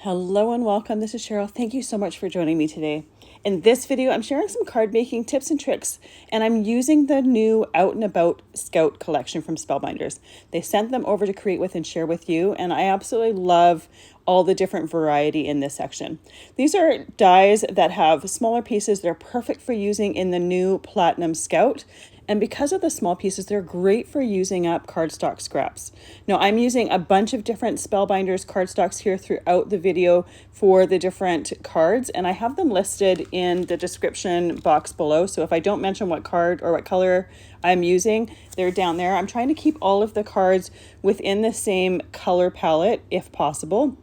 Hello and welcome. This is Cheryl. Thank you so much for joining me today. In this video, I'm sharing some card making tips and tricks, and I'm using the new Out and About Scout collection from Spellbinders. They sent them over to create with and share with you, and I absolutely love all the different variety in this section. These are dies that have smaller pieces. They're perfect for using in the new Platinum Scout. And because of the small pieces, they're great for using up cardstock scraps. Now, I'm using a bunch of different Spellbinders cardstocks here throughout the video for the different cards, and I have them listed in the description box below. So if I don't mention what card or what color I'm using, they're down there. I'm trying to keep all of the cards within the same color palette if possible,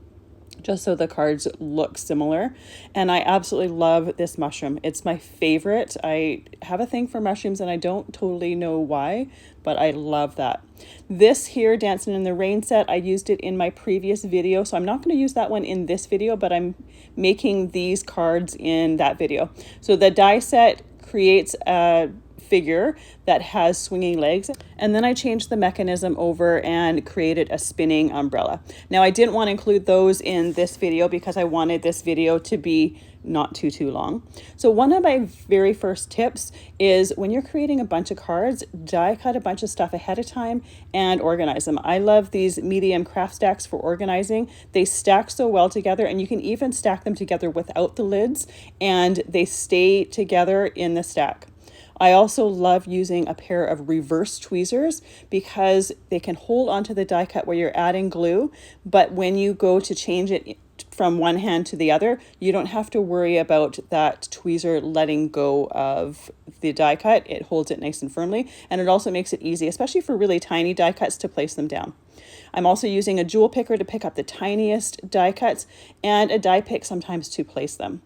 just so the cards look similar. And I absolutely love this mushroom. It's my favorite. I have a thing for mushrooms and I don't totally know why, but I love that. This here, Dancing in the Rain set, I used it in my previous video, so I'm not going to use that one in this video, but I'm making these cards in that video. So the die set creates a figure that has swinging legs, and then I changed the mechanism over and created a spinning umbrella. Now, I didn't want to include those in this video because I wanted this video to be not too long. So one of my very first tips is when you're creating a bunch of cards, die cut a bunch of stuff ahead of time and organize them. I love these medium craft stacks for organizing. They stack so well together, and you can even stack them together without the lids and they stay together in the stack. I also love using a pair of reverse tweezers because they can hold onto the die cut where you're adding glue, but when you go to change it from one hand to the other, you don't have to worry about that tweezer letting go of the die cut. It holds it nice and firmly, and it also makes it easy, especially for really tiny die cuts, to place them down. I'm also using a jewel picker to pick up the tiniest die cuts and a die pick sometimes to place them.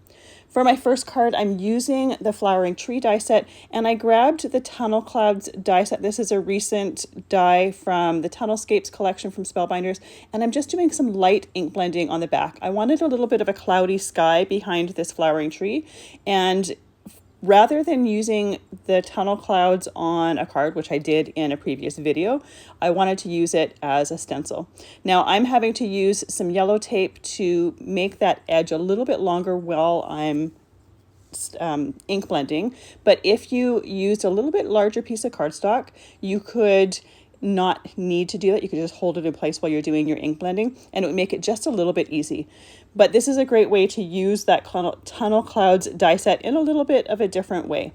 For my first card, I'm using the Flowering Tree die set, and I grabbed the Tunnel Clouds die set. This is a recent die from the Tunnelscapes collection from Spellbinders, and I'm just doing some light ink blending on the back. I wanted a little bit of a cloudy sky behind this flowering tree, and rather than using the tunnel clouds on a card, which I did in a previous video, I wanted to use it as a stencil. Now I'm having to use some yellow tape to make that edge a little bit longer while I'm ink blending. But if you used a little bit larger piece of cardstock, you could not need to do that. You could just hold it in place while you're doing your ink blending, and it would make it just a little bit easy. But this is a great way to use that Tunnel Clouds die set in a little bit of a different way.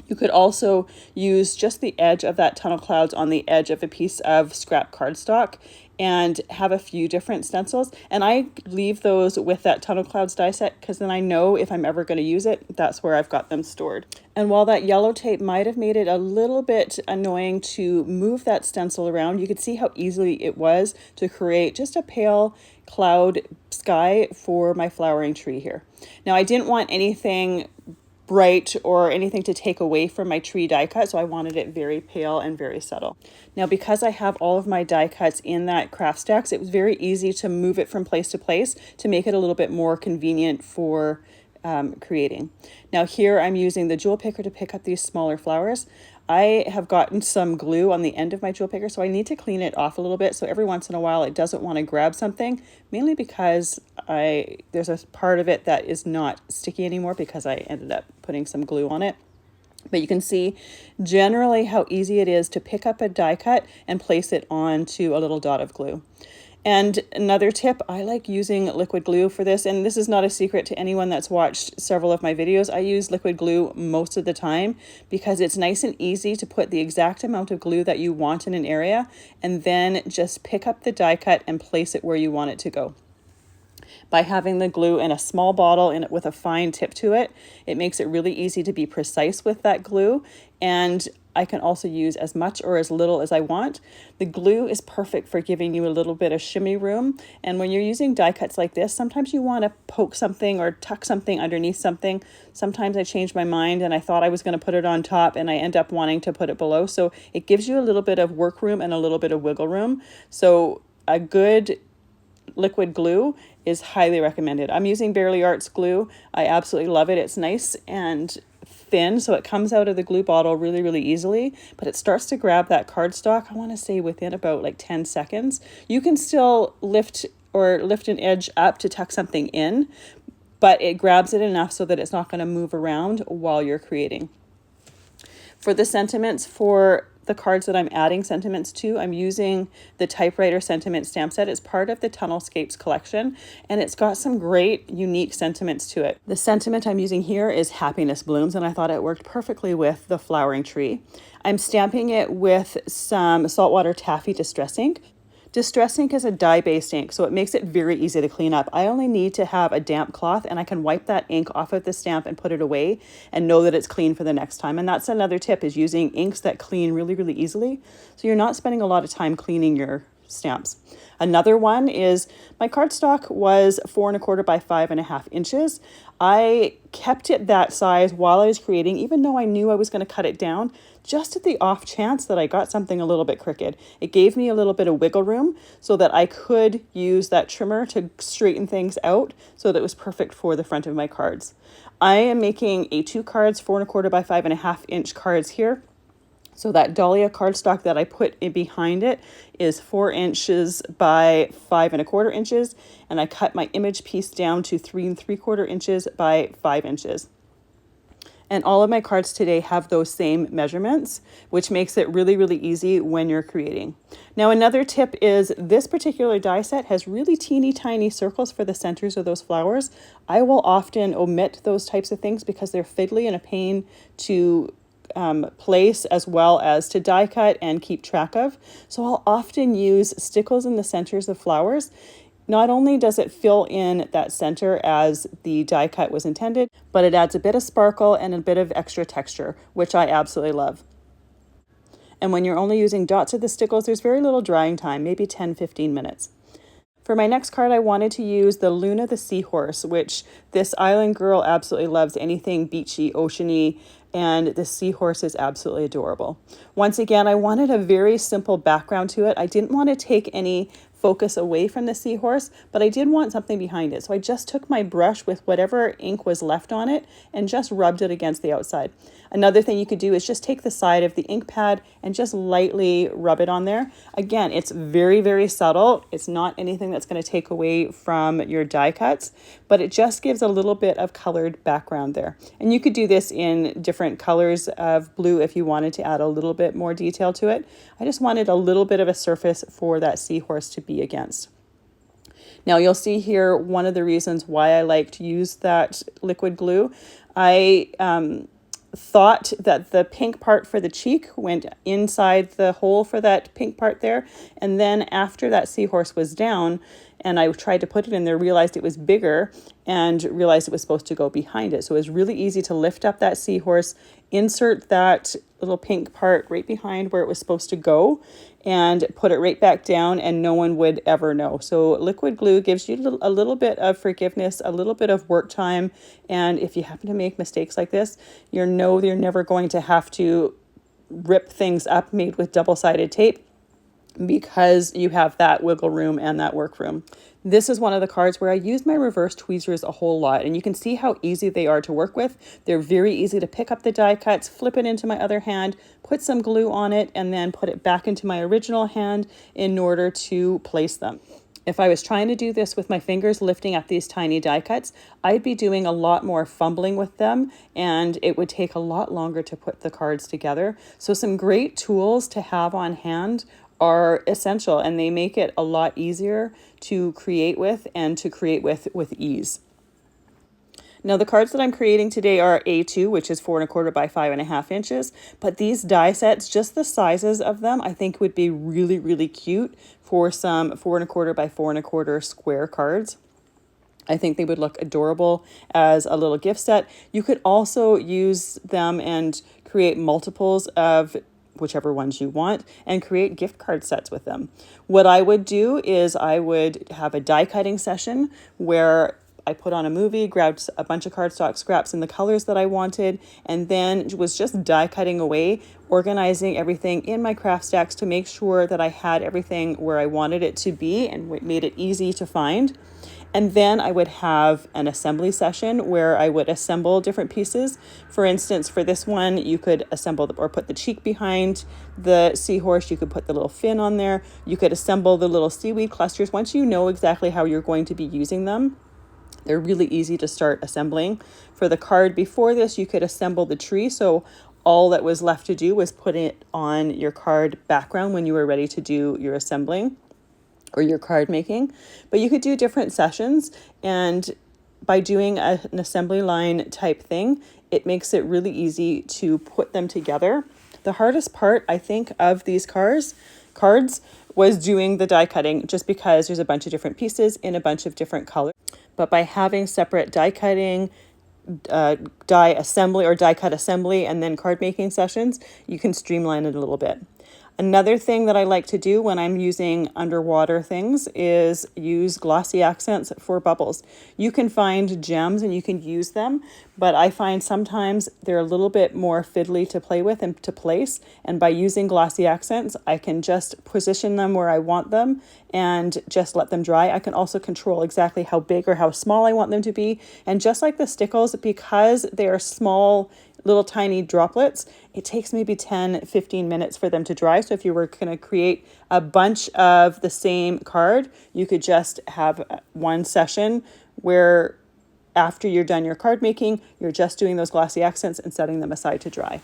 You could also use just the edge of that Tunnel Clouds on the edge of a piece of scrap cardstock and have a few different stencils. And I leave those with that Tunnel Clouds die set because then I know if I'm ever going to use it, that's where I've got them stored. And while that yellow tape might have made it a little bit annoying to move that stencil around, you could see how easily it was to create just a pale cloud sky for my flowering tree here. Now, I didn't want anything bright or anything to take away from my tree die cut, so I wanted it very pale and very subtle. Now, because I have all of my die cuts in that craft stacks, it was very easy to move it from place to place to make it a little bit more convenient for creating. Now here I'm using the jewel picker to pick up these smaller flowers. I have gotten some glue on the end of my jewel picker, so I need to clean it off a little bit. So every once in a while it doesn't want to grab something, mainly because there's a part of it that is not sticky anymore because I ended up putting some glue on it. But you can see generally how easy it is to pick up a die cut and place it onto a little dot of glue. And another tip, I like using liquid glue for this, and this is not a secret to anyone that's watched several of my videos. I use liquid glue most of the time because it's nice and easy to put the exact amount of glue that you want in an area and then just pick up the die cut and place it where you want it to go. By having the glue in a small bottle with a fine tip to it, it makes it really easy to be precise with that glue, and I can also use as much or as little as I want. The glue is perfect for giving you a little bit of shimmy room, and when you're using die cuts like this, sometimes you want to poke something or tuck something underneath something. Sometimes I change my mind and I thought I was going to put it on top and I end up wanting to put it below, so it gives you a little bit of work room and a little bit of wiggle room. So a good liquid glue is highly recommended. I'm using Barely Arts glue. I absolutely love it. It's nice and thin, so it comes out of the glue bottle really easily, but it starts to grab that cardstock, I want to say within about like 10 seconds. You can still lift or lift an edge up to tuck something in, but it grabs it enough so that it's not going to move around while you're creating. For the sentiments, for the cards that I'm adding sentiments to, I'm using the Typewriter sentiment stamp set. It's part of the Tunnelscapes collection, and it's got some great unique sentiments to it. The sentiment I'm using here is Happiness Blooms, and I thought it worked perfectly with the flowering tree. I'm stamping it with some saltwater taffy distress ink. Distress ink is a dye-based ink, so it makes it very easy to clean up. I only need to have a damp cloth, and I can wipe that ink off of the stamp and put it away and know that it's clean for the next time. And that's another tip, is using inks that clean really, really easily, so you're not spending a lot of time cleaning your stamps. Another one is my cardstock was 4 1/4 by 5.5 inches. I kept it that size while I was creating, even though I knew I was going to cut it down, just at the off chance that I got something a little bit crooked. It gave me a little bit of wiggle room so that I could use that trimmer to straighten things out, so that it was perfect for the front of my cards. I am making A2 cards, 4 1/4 by 5.5 inch cards here. So that Dahlia cardstock that I put in behind it is 4 inches by 5 1/4 inches, and I cut my image piece down to 3 3/4 inches by 5 inches. And all of my cards today have those same measurements, which makes it really, really easy when you're creating. Now, another tip is this particular die set has really teeny tiny circles for the centers of those flowers. I will often omit those types of things because they're fiddly and a pain to place, as well as to die cut and keep track of. So I'll often use stickles in the centers of flowers. Not only does it fill in that center as the die cut was intended, but it adds a bit of sparkle and a bit of extra texture, which I absolutely love. And when you're only using dots of the stickles, there's very little drying time, maybe 10-15 minutes. For my next card, I wanted to use the Luna the Seahorse, which this island girl absolutely loves anything beachy, oceany, and the seahorse is absolutely adorable. Once again, I wanted a very simple background to it. I didn't want to take any focus away from the seahorse, but I did want something behind it. So I just took my brush with whatever ink was left on it and just rubbed it against the outside. Another thing you could do is just take the side of the ink pad and just lightly rub it on there. Again, it's very, very subtle. It's not anything that's going to take away from your die cuts, but it just gives a little bit of colored background there. And you could do this in different colors of blue if you wanted to add a little bit more detail to it. I just wanted a little bit of a surface for that seahorse to be against. Now you'll see here one of the reasons why I like to use that liquid glue. I thought that the pink part for the cheek went inside the hole for that pink part there, and then after that seahorse was down and I tried to put it in there, realized it was bigger and realized it was supposed to go behind it. So it was really easy to lift up that seahorse, insert that little pink part right behind where it was supposed to go, and put it right back down, and no one would ever know. So liquid glue gives you a little bit of forgiveness, a little bit of work time, and if you happen to make mistakes like this, you're never going to have to rip things up made with double-sided tape, because you have that wiggle room and that work room. This is one of the cards where I use my reverse tweezers a whole lot, and you can see how easy they are to work with. They're very easy to pick up the die cuts, flip it into my other hand, put some glue on it, and then put it back into my original hand in order to place them. If I was trying to do this with my fingers lifting up these tiny die cuts, I'd be doing a lot more fumbling with them, and it would take a lot longer to put the cards together. So some great tools to have on hand are essential, and they make it a lot easier to create with, and to create with ease. Now the cards that I'm creating today are A2, which is 4 1/4 by 5.5 inches, but these die sets, just the sizes of them, I think would be really, really cute for some 4 1/4 by 4 1/4 square cards. I think they would look adorable as a little gift set. You could also use them and create multiples of whichever ones you want and create gift card sets with them. What I would do is I would have a die cutting session where I put on a movie, grabbed a bunch of cardstock scraps in the colors that I wanted, and then was just die cutting away, organizing everything in my craft stacks to make sure that I had everything where I wanted it to be and made it easy to find. And then I would have an assembly session where I would assemble different pieces. For instance, for this one, you could assemble or put the cheek behind the seahorse. You could put the little fin on there. You could assemble the little seaweed clusters. Once you know exactly how you're going to be using them, they're really easy to start assembling. For the card before this, you could assemble the tree. So all that was left to do was put it on your card background when you were ready to do your assembling or your card making. But you could do different sessions, and by doing an assembly line type thing, it makes it really easy to put them together. The hardest part, I think, of these cards was doing the die cutting, just because there's a bunch of different pieces in a bunch of different colors. But by having separate die cutting, die assembly or die cut assembly, and then card making sessions, you can streamline it a little bit. Another thing that I like to do when I'm using underwater things is use glossy accents for bubbles. You can find gems and you can use them, but I find sometimes they're a little bit more fiddly to play with and to place. And by using glossy accents, I can just position them where I want them and just let them dry. I can also control exactly how big or how small I want them to be. And just like the Stickles, because they are small, little tiny droplets, it takes maybe 10-15 minutes for them to dry. So if you were going to create a bunch of the same card, you could just have one session where after you're done your card making, you're just doing those glossy accents and setting them aside to dry.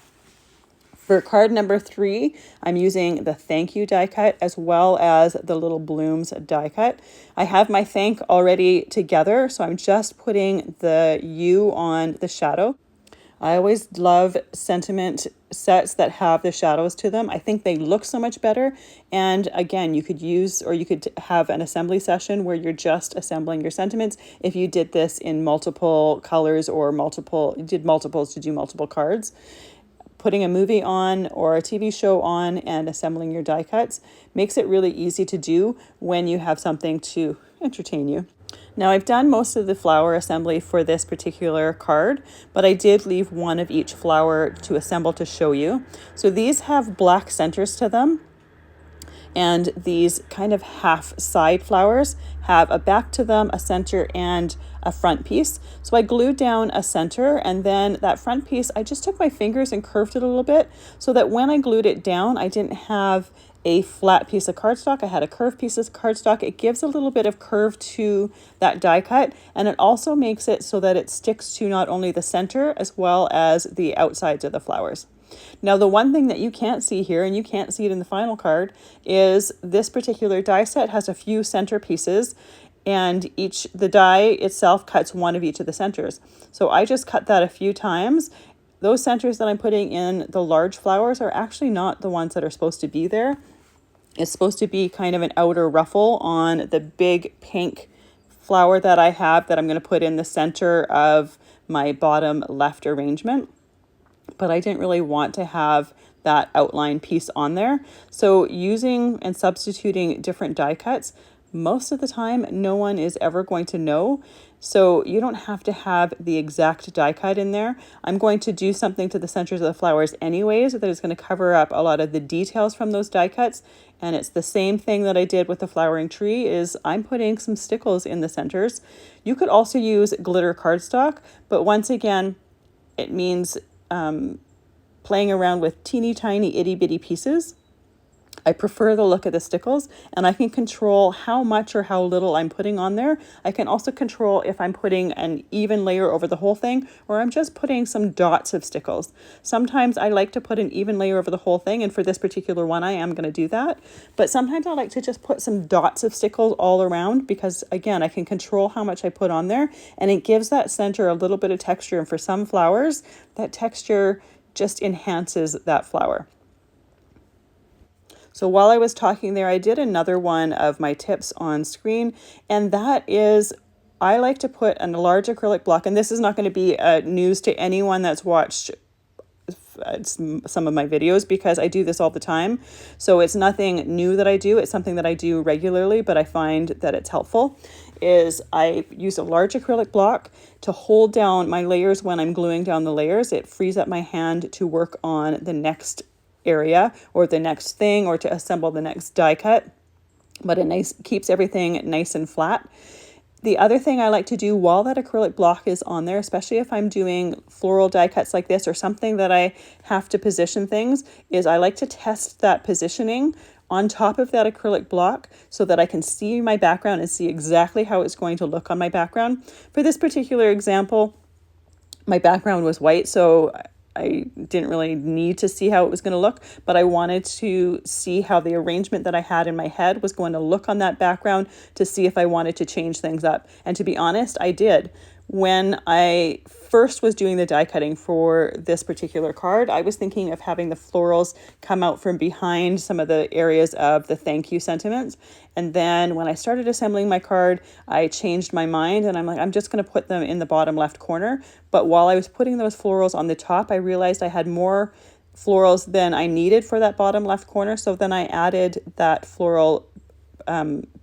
For card number 3, I'm using the thank you die cut as well as the little blooms die cut. I have my thank already together, so I'm just putting the U on the shadow. I always love sentiment sets that have the shadows to them. I think they look so much better. And again, you could use, or you could have an assembly session where you're just assembling your sentiments. If you did this in multiple colors or did multiples to do multiple cards, putting a movie on or a TV show on and assembling your die cuts makes it really easy to do when you have something to entertain you. Now I've done most of the flower assembly for this particular card, but I did leave one of each flower to assemble to show you. So these have black centers to them, and these kind of half side flowers have a back to them, a center, and a front piece. So I glued down a center, and then that front piece, I just took my fingers and curved it a little bit so that when I glued it down, I didn't have a flat piece of cardstock. I had a curved piece of cardstock. It gives a little bit of curve to that die cut, and it also makes it so that it sticks to not only the center as well as the outsides of the flowers. Now, the one thing that you can't see here, and you can't see it in the final card, is this particular die set has a few center pieces, and the die itself cuts one of each of the centers. So I just cut that a few times. Those centers that I'm putting in the large flowers are actually not the ones that are supposed to be there. It's supposed to be kind of an outer ruffle on the big pink flower that I have that I'm going to put in the center of my bottom left arrangement. But I didn't really want to have that outline piece on there. So using and substituting different die cuts, most of the time, no one is ever going to know. So you don't have to have the exact die cut in there. I'm going to do something to the centers of the flowers anyways that is going to cover up a lot of the details from those die cuts. And it's the same thing that I did with the flowering tree, is I'm putting some stickles in the centers. You could also use glitter cardstock, but once again, it means playing around with teeny tiny itty bitty pieces. I prefer the look of the Stickles, and I can control how much or how little I'm putting on there. I can also control if I'm putting an even layer over the whole thing or I'm just putting some dots of Stickles. Sometimes I like to put an even layer over the whole thing, and for this particular one I am going to do that. But sometimes I like to just put some dots of Stickles all around because, again, I can control how much I put on there, and it gives that center a little bit of texture, and for some flowers, that texture just enhances that flower. So while I was talking there, I did another one of my tips on screen, and that is I like to put a large acrylic block, and this is not going to be news to anyone that's watched some of my videos because I do this all the time. So it's nothing new that I do. It's something that I do regularly, but I find that it's helpful. Is I use a large acrylic block to hold down my layers when I'm gluing down the layers. It frees up my hand to work on the next area or the next thing or to assemble the next die cut, but it keeps everything nice and flat. The other thing I like to do while that acrylic block is on there, especially if I'm doing floral die cuts like this or something that I have to position things, is I like to test that positioning on top of that acrylic block so that I can see my background and see exactly how it's going to look on my background. For this particular example, my background was white, so I didn't really need to see how it was going to look, but I wanted to see how the arrangement that I had in my head was going to look on that background to see if I wanted to change things up. And to be honest, I did. When I first was doing the die cutting for this particular card, I was thinking of having the florals come out from behind some of the areas of the thank you sentiments. And then when I started assembling my card, I changed my mind and I'm like, I'm just going to put them in the bottom left corner. But while I was putting those florals on the top, I realized I had more florals than I needed for that bottom left corner. So then I added that floral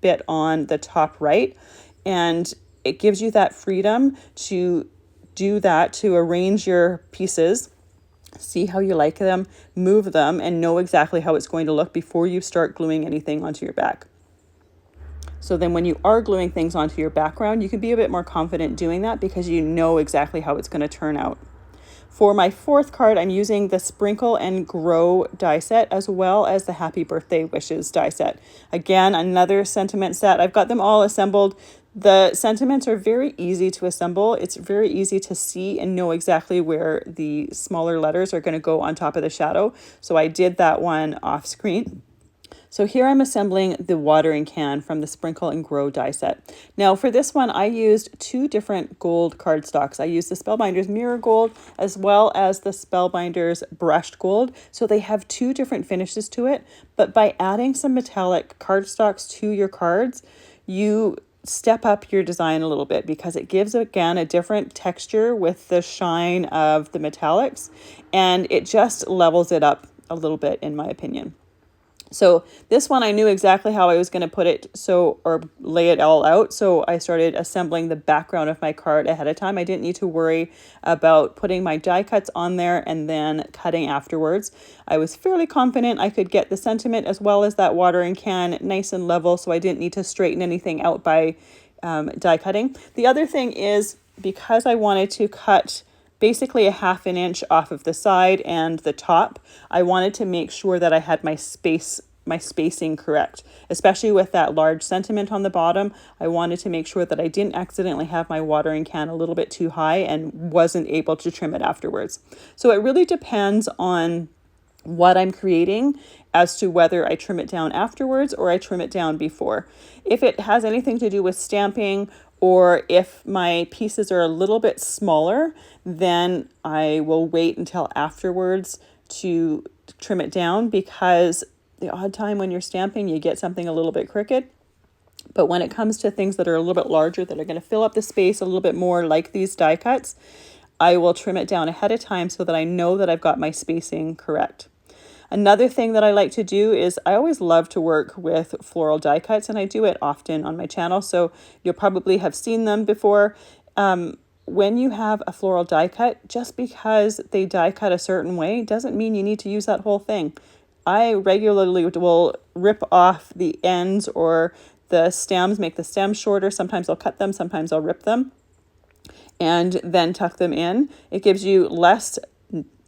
bit on the top right, and it gives you that freedom to do that, to arrange your pieces, see how you like them, move them, and know exactly how it's going to look before you start gluing anything onto your back. So then when you are gluing things onto your background, you can be a bit more confident doing that because you know exactly how it's going to turn out. For my fourth card, I'm using the Sprinkle and Grow die set as well as the Happy Birthday Wishes die set. Again, another sentiment set. I've got them all assembled. The sentiments are very easy to assemble. It's very easy to see and know exactly where the smaller letters are going to go on top of the shadow. So I did that one off screen. So here I'm assembling the watering can from the Sprinkle and Grow die set. Now for this one, I used two different gold cardstocks. I used the Spellbinders Mirror Gold as well as the Spellbinders Brushed Gold. So they have two different finishes to it, but by adding some metallic cardstocks to your cards, you step up your design a little bit because it gives, again, a different texture with the shine of the metallics, and it just levels it up a little bit, in my opinion. So this one, I knew exactly how I was going to put it, or lay it all out. So I started assembling the background of my card ahead of time. I didn't need to worry about putting my die cuts on there and then cutting afterwards. I was fairly confident I could get the sentiment as well as that watering can nice and level, so I didn't need to straighten anything out by die cutting. The other thing is, because I wanted to cut basically a ½ inch off of the side and the top, I wanted to make sure that I had my spacing correct, especially with that large sentiment on the bottom. I wanted to make sure that I didn't accidentally have my watering can a little bit too high and wasn't able to trim it afterwards. So it really depends on what I'm creating as to whether I trim it down afterwards or I trim it down before. If it has anything to do with stamping, or if my pieces are a little bit smaller, then I will wait until afterwards to trim it down, because the odd time when you're stamping, you get something a little bit crooked. But when it comes to things that are a little bit larger, that are going to fill up the space a little bit more, like these die cuts, I will trim it down ahead of time so that I know that I've got my spacing correct. Another thing that I like to do is I always love to work with floral die cuts, and I do it often on my channel, so you'll probably have seen them before. When you have a floral die cut, just because they die cut a certain way doesn't mean you need to use that whole thing. I regularly will rip off the ends or the stems, make the stems shorter. Sometimes I'll cut them, sometimes I'll rip them, and then tuck them in. It gives you less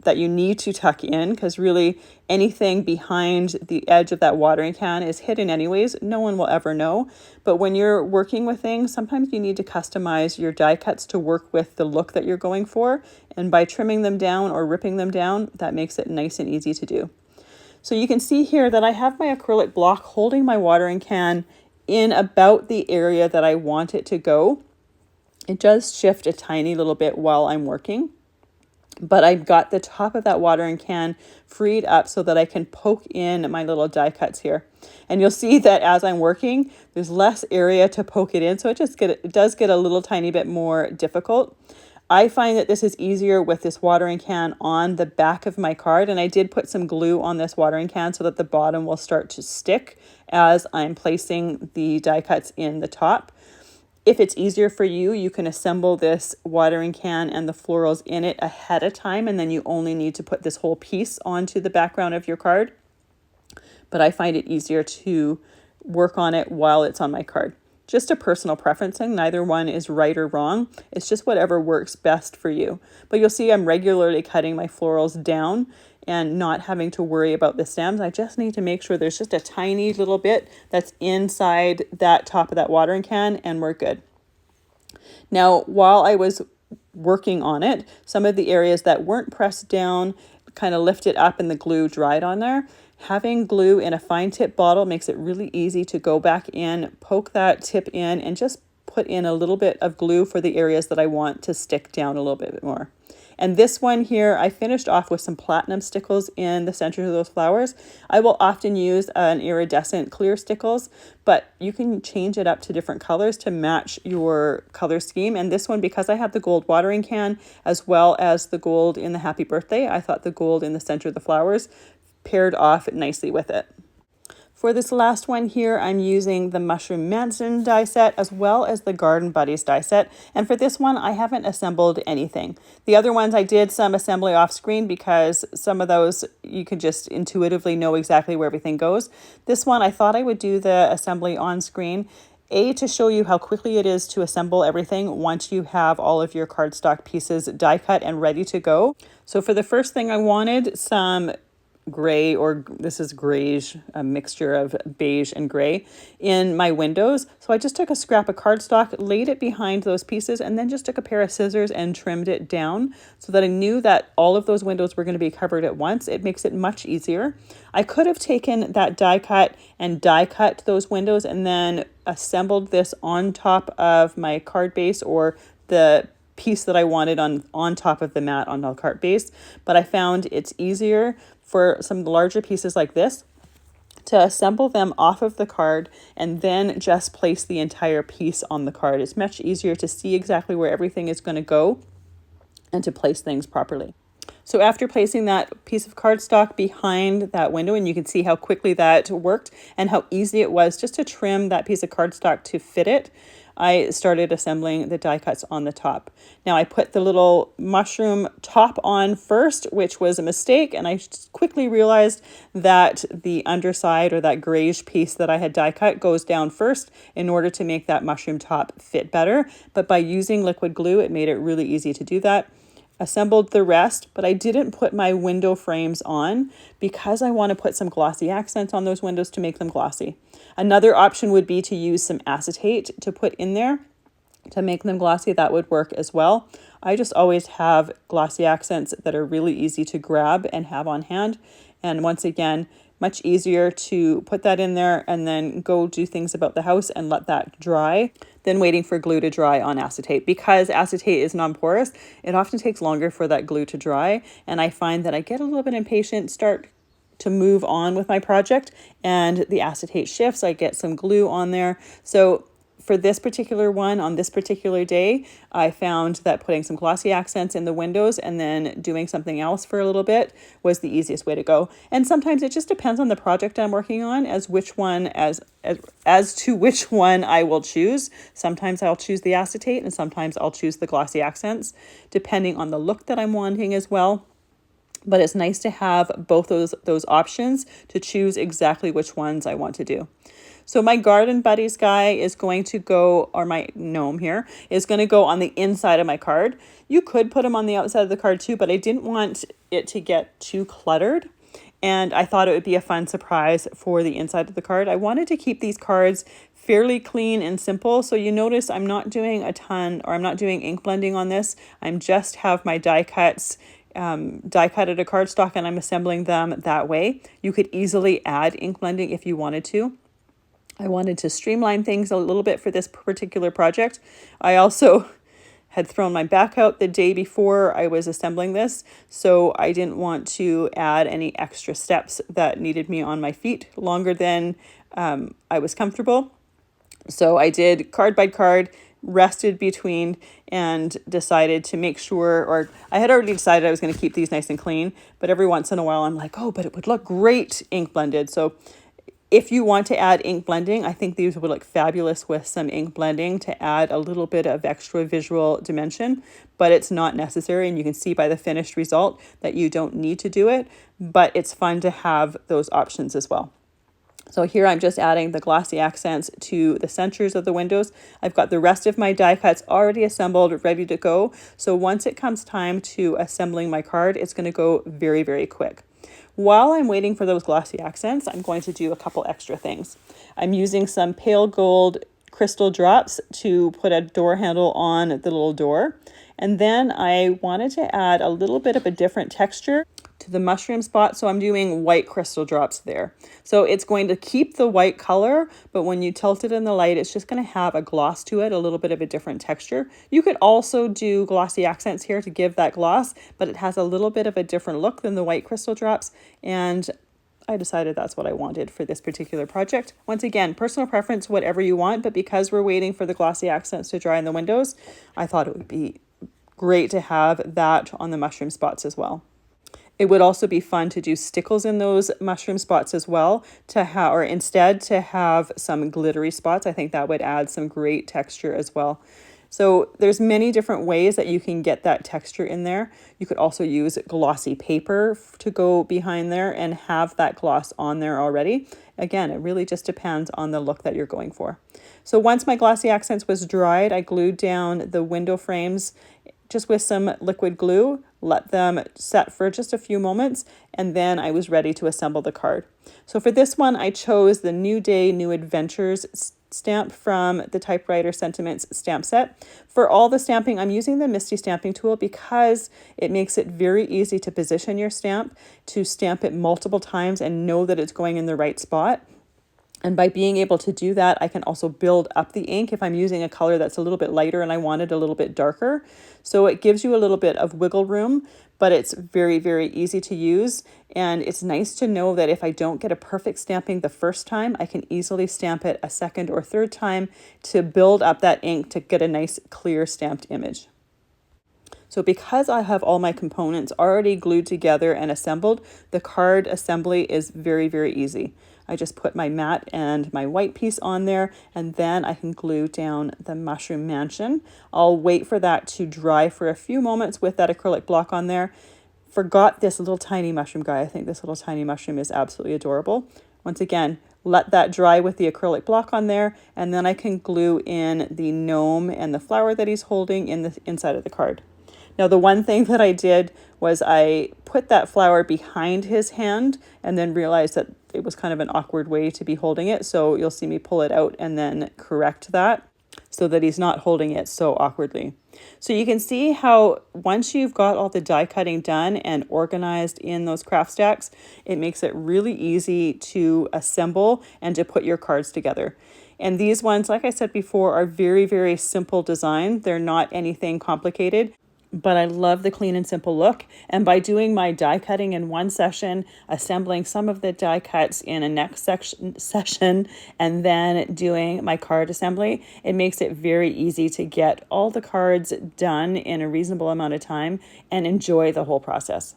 that you need to tuck in, because really anything behind the edge of that watering can is hidden anyways. No one will ever know. But when you're working with things, sometimes you need to customize your die cuts to work with the look that you're going for. And by trimming them down or ripping them down, that makes it nice and easy to do. So you can see here that I have my acrylic block holding my watering can in about the area that I want it to go. It does shift a tiny little bit while I'm working, but I've got the top of that watering can freed up so that I can poke in my little die cuts here. And you'll see that as I'm working, there's less area to poke it in, so it does get a little tiny bit more difficult. I find that this is easier with this watering can on the back of my card, and I did put some glue on this watering can so that the bottom will start to stick as I'm placing the die cuts in the top. If it's easier for you, you can assemble this watering can and the florals in it ahead of time, and then you only need to put this whole piece onto the background of your card. But I find it easier to work on it while it's on my card. just a personal preference thing. Neither one is right or wrong. It's just whatever works best for you. But you'll see I'm regularly cutting my florals down and not having to worry about the stems. I just need to make sure there's just a tiny little bit that's inside that top of that watering can, and we're good. Now, while I was working on it, some of the areas that weren't pressed down kind of lifted up and the glue dried on there. Having glue in a fine tip bottle makes it really easy to go back in, poke that tip in, and just put in a little bit of glue for the areas that I want to stick down a little bit more. And this one here, I finished off with some platinum stickles in the center of those flowers. I will often use an iridescent clear stickles, but you can change it up to different colors to match your color scheme. And this one, because I have the gold watering can as well as the gold in the happy birthday, I thought the gold in the center of the flowers paired off nicely with it. For this last one here, I'm using the Mushroom Mansion die set as well as the Garden Buddies die set. And for this one, I haven't assembled anything. The other ones I did some assembly off screen because some of those you could just intuitively know exactly where everything goes. This one, I thought I would do the assembly on screen. To show you how quickly it is to assemble everything once you have all of your cardstock pieces die cut and ready to go. So for the first thing, I wanted some gray, or this is grayish, a mixture of beige and gray in my windows. So I just took a scrap of cardstock, laid it behind those pieces, and then just took a pair of scissors and trimmed it down so that I knew that all of those windows were going to be covered at once. It makes it much easier. I could have taken that die cut and die cut those windows and then assembled this on top of my card base or the piece that I wanted on top of the mat on the card base, but I found it's easier for some larger pieces like this to assemble them off of the card and then just place the entire piece on the card. It's much easier to see exactly where everything is going to go and to place things properly. So after placing that piece of cardstock behind that window, and you can see how quickly that worked and how easy it was just to trim that piece of cardstock to fit it, I started assembling the die cuts on the top. Now I put the little mushroom top on first, which was a mistake, and I quickly realized that the underside, or that grayish piece that I had die cut, goes down first in order to make that mushroom top fit better. But by using liquid glue, it made it really easy to do that. Assembled the rest, but I didn't put my window frames on because I want to put some glossy accents on those windows to make them glossy. Another option would be to use some acetate to put in there to make them glossy. That would work as well. I just always have glossy accents that are really easy to grab and have on hand. And once again, much easier to put that in there and then go do things about the house and let that dry than waiting for glue to dry on acetate. Because acetate is non-porous, it often takes longer for that glue to dry. And I find that I get a little bit impatient, start to move on with my project, and the acetate shifts. I get some glue on there. So for this particular one, on this particular day, I found that putting some glossy accents in the windows and then doing something else for a little bit was the easiest way to go. And sometimes it just depends on the project I'm working on as to which one I will choose. Sometimes I'll choose the acetate and sometimes I'll choose the glossy accents, depending on the look that I'm wanting as well. But it's nice to have both those options to choose exactly which ones I want to do. So my Garden Buddies guy is going to go, or my gnome here, is going to go on the inside of my card. You could put them on the outside of the card too, but I didn't want it to get too cluttered. And I thought it would be a fun surprise for the inside of the card. I wanted to keep these cards fairly clean and simple. So you notice I'm not doing a ton, or I'm not doing ink blending on this. I'm just have my die cuts die cut at a cardstock, and I'm assembling them that way. You could easily add ink blending if you wanted to. I wanted to streamline things a little bit for this particular project. I also had thrown my back out the day before I was assembling this, so I didn't want to add any extra steps that needed me on my feet longer than I was comfortable. So I did card by card, rested between, and decided to make sure, or I had already decided I was going to keep these nice and clean, but every once in a while I'm like, oh, but it would look great ink blended. So if you want to add ink blending, I think these would look fabulous with some ink blending to add a little bit of extra visual dimension, but it's not necessary. And you can see by the finished result that you don't need to do it, but it's fun to have those options as well. So here I'm just adding the glossy accents to the centers of the windows. I've got the rest of my die cuts already assembled, ready to go. So once it comes time to assembling my card, it's going to go very, very quick. While I'm waiting for those glossy accents, I'm going to do a couple extra things. I'm using some pale gold crystal drops to put a door handle on the little door. And then I wanted to add a little bit of a different texture to the mushroom spot, so I'm doing white crystal drops there. So it's going to keep the white color, but when you tilt it in the light, it's just going to have a gloss to it, a little bit of a different texture. You could also do glossy accents here to give that gloss, but it has a little bit of a different look than the white crystal drops, and I decided that's what I wanted for this particular project. Once again, personal preference, whatever you want, but because we're waiting for the glossy accents to dry in the windows, I thought it would be great to have that on the mushroom spots as well. It would also be fun to do stickles in those mushroom spots as well, or instead to have some glittery spots. I think that would add some great texture as well. So there's many different ways that you can get that texture in there. You could also use glossy paper to go behind there and have that gloss on there already. Again, it really just depends on the look that you're going for. So once my glossy accents was dried, I glued down the window frames just with some liquid glue, let them set for just a few moments, and then I was ready to assemble the card. So for this one, I chose the New Day, New Adventures stamp from the Typewriter Sentiments stamp set. For all the stamping, I'm using the Misti stamping tool because it makes it very easy to position your stamp, to stamp it multiple times and know that it's going in the right spot. And by being able to do that, I can also build up the ink if I'm using a color that's a little bit lighter and I want it a little bit darker. So it gives you a little bit of wiggle room, but it's very, very easy to use. And it's nice to know that if I don't get a perfect stamping the first time, I can easily stamp it a second or third time to build up that ink to get a nice clear stamped image. So because I have all my components already glued together and assembled, the card assembly is very, very easy. I just put my matte and my white piece on there, and then I can glue down the mushroom mansion. I'll wait for that to dry for a few moments with that acrylic block on there. Forgot this little tiny mushroom guy. I think this little tiny mushroom is absolutely adorable. Once again, let that dry with the acrylic block on there, and then I can glue in the gnome and the flower that he's holding in the inside of the card. Now, the one thing that I did was I put that flower behind his hand and then realized that it was kind of an awkward way to be holding it. So you'll see me pull it out and then correct that so that he's not holding it so awkwardly. So you can see how once you've got all the die cutting done and organized in those craft stacks, it makes it really easy to assemble and to put your cards together. And these ones, like I said before, are very, very simple design. They're not anything complicated, but I love the clean and simple look. And by doing my die cutting in one session, assembling some of the die cuts in a next session, and then doing my card assembly, it makes it very easy to get all the cards done in a reasonable amount of time and enjoy the whole process.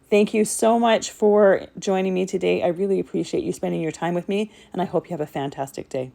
Thank you so much for joining me today. I really appreciate you spending your time with me, and I hope you have a fantastic day.